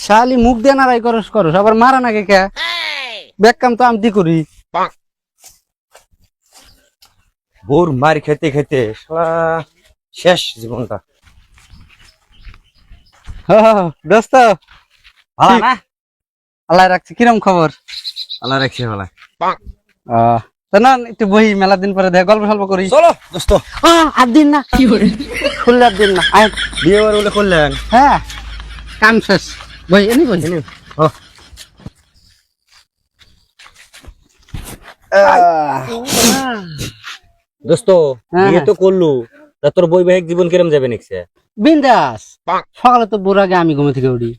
শালি মুখ দিয়ে নারাই করস আবার মারা নাকি কে ব্যাক কাম তো আমি করি। বোর মার খেতে খেতে শালা শেষ জীবনটা। দোস্ত ভালো না? আল্লাহ রাখছি। কিরম খবর? আল্লাহ রাখছে ভালো। তো না একটু বহি, মেলা দিন পরে দেখ গল্প সল্প করি। চলো দোস্ত। আর দিন না খুললে আর দিন না আয়। বিয়ে বার বলে করলেন? হ্যাঁ কাম শেষ, বই এনি বই। দোস্ত বিয়ে তো করলু, তা তোর বৈবাহিক জীবন কিরম যাবে নিচ্ছে? বিন্দাস। সকালে তো বোর আগে আমি ঘুমে থেকে উঠি,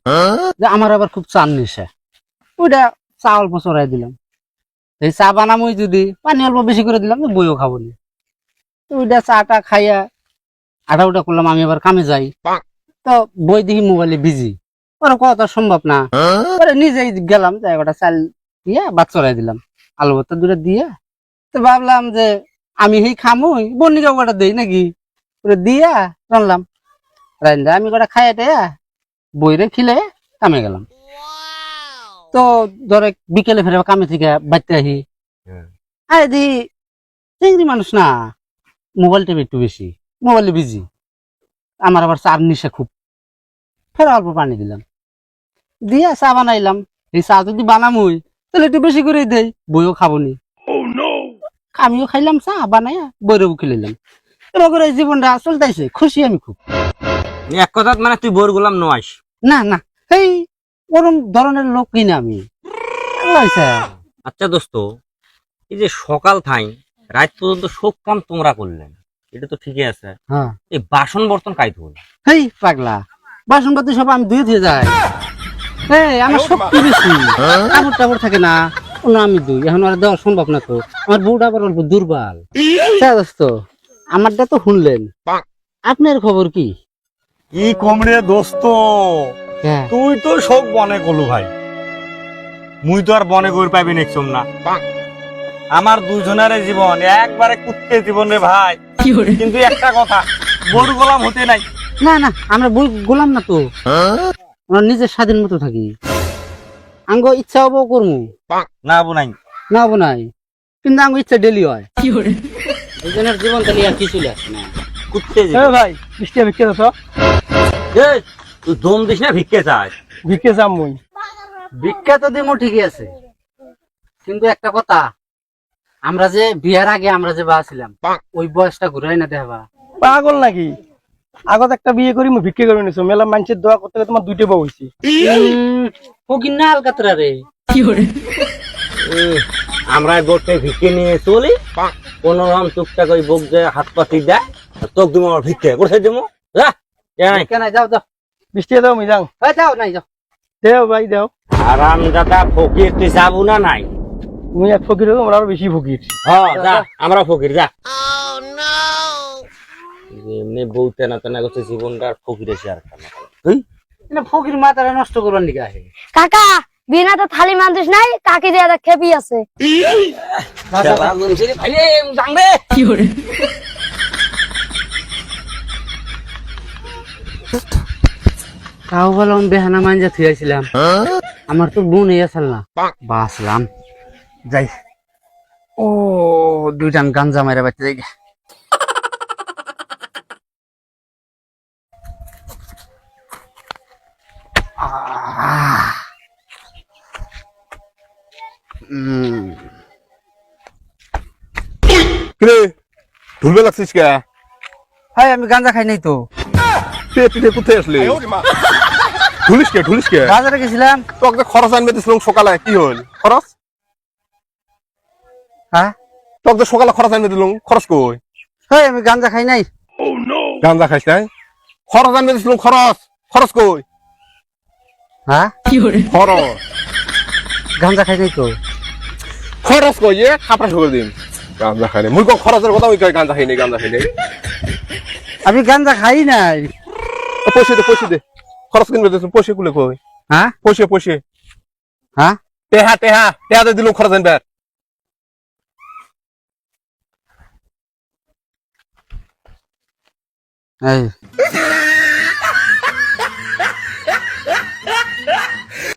যে আমার আবার খুব চান নেশা, ওইটা চা অল্প চড়াই দিলাম। এই চা বানামই যদি পানি অল্প বেশি করে দিলাম, তো বইও খাবো না। ওইটা চাটা খাইয়া আটা উটা করলাম, আমি আবার কামে যাই। তো বই দেখি মোবাইলে বিজি, ওরা কথা সম্ভব না। পরে নিজেই গেলাম, জায়গাটা চাল দিয়ে ভাত চড়াই দিলাম, আলু ভর্তা দুটো দিয়ে। তো ভাবলাম যে আমি সেই খামই, বন্নিকা কটা দেই নাকি, দিয়া রানলাম। রান্দা আমি কটা খাইয়া টাইয়া বইরে খিলে কামে গেলাম। তো ধরে বিকেলে ফেরে কামে থেকে বাড়তে আহি, আরে দি চিংড়ি মানুষ না, মোবাইল টেপ একটু বেশি, মোবাইলে বিজি। আমার আবার চার নিশা খুব, ফের অল্প পানি দিলাম, দিয়া চা বানাইলাম। এই চা যদি বানামই তাহলে একটু বেশি করে দেই, বইও খাবো নি। আমিও খাইলাম চা বানাইয়া, বইরেও খিলাইলাম। এবার করে জীবনটা চলতেছে, খুশি আমি খুব। এক কথা মানে তুই বোর গোলাম নয়? না না, এই ওরম ধরনের লোক কিনা আমি। আচ্ছা দোস্ত, এই যে সকাল থাই রাত পর্যন্ত সব কাম তোমরা করলেন, এটা তো ঠিকই আছে। হ্যাঁ, এই বাসন বর্তন কাই ধুল? হেই পাগলা, বাসন পাতি সব আমি ধুয়ে দিয়ে যাই। আমার শক্তি বেশি, কাপড় টাপড় থাকে না, আমি দুই এখন আর দেওয়া সম্ভব না। তো আমার বউটা আবার অল্প দুর্বল। দোস্ত আমারটা তো শুনলেন, আপনার খবর কি? কি কমরে দোস্ত, তুই তো সব বনে গলু ভাই, মুই তো আর বনে গই পাইবি নেকছম না। আমার দুজনের জীবন একবারে কুত্তে জীবন রে ভাই। কিন্তু একটা কথা, গরু গোলাম হতে নাই। না না, আমরা বই গোলাম না তো, আমরা নিজের স্বাধীন মতো থাকি। আঙ্গ ইচ্ছা হবো করমু, না বুনাই না হবো নাই, কিন্তু আঙ্গ ইচ্ছা ডেলি হয়। দুজনের জীবন তাহলে আর কিছু লাগছে না। কুত্তে ভাই বৃষ্টি ভিক্ষে দাও তো। তুই দম দিস না, ভিক্ষে চাস? ভিক্ষে যাম মুই। ভিক্ষা তো দিমো ঠিকই আছে, কিন্তু একটা কথা, আমরা যে বিয়ার আগে আমরা যে বাছিলাম, ওই বয়সটা ঘুরাই না দেবা। পাগল নাকি? আগত একটা বিয়ে করি মুই ভিক্ষে করে নিছো, মেলা মানুষের দোয়া করতে তোমার দুইটা বউ হইছি। ফকির না আলকাতরা রে। আমরা গোটে ভিক্ষে নিয়ে চলি, কোন রকম টুকটাক ওই বুক যে হাত পাতি দেয়, তোক দিব আমার ভিক্ষে কোথায় দেবো? কেন যাও যাও, বৃষ্টি দাও মুই যাও। যাও নাই যাও। দেও ভাই দেও। আরাম দাদা ফকির, তুই যাবো না নাই? মুই এক ফকির হবো, আমরা আরো বেশি ফকির। হ্যাঁ যা, আমরা ফকির যা। এমনি বউ তেনা তেনা করছে, জীবনটা আর ফকির এসে আর কেন তুই ফকির মাথাটা নষ্ট করবার নিকে আসে। কাকা বিনা তো থালি মানতিস নাই, কাকি দিয়ে একটা খেপি আছে। তাও বললাম বেহানা মাঞ্জা থুয়েছিলাম, আমার তো বোন এই আসল না, বাসলাম যাই। ও দুইটান গাঞ্জা মাইরা বাচ্চা যাই। কিরে ঢুলবে লাগছিস কে? হাই আমি গাঞ্জা খাই নাই তো। তুই কোথায় আসলি? ঢুলিস কে? বাজারে গেছিলাম। তোকে খরচ আনবে দিছিলাম সকালে, কি হল খরচ? হ্যাঁ তোকে সকালে খরচ আনবে দিলাম, খরচ কই? হাই আমি গাঞ্জা খাই নাই। গাঁজা খাইস নাই? খরচ আনবে দিছিলাম, খরচ কই? হ্যাঁ খরচ গাঞ্জা খাই নাই তো। খরচ কই? এ খাপড়া শুকে দিন গাঁজা খাই নাই। মুই কো খরচের কথা, ওই গাঁজা খাই নাই। আমি গাঞ্জা খাই নাই। পয়সা দে খরচ কিনবে দিছিলাম, পয়সা কুলে কই? হ্যাঁ পয়সা হ্যাঁ টেহা দিয়ে দিলাম খরচ আনবে। এই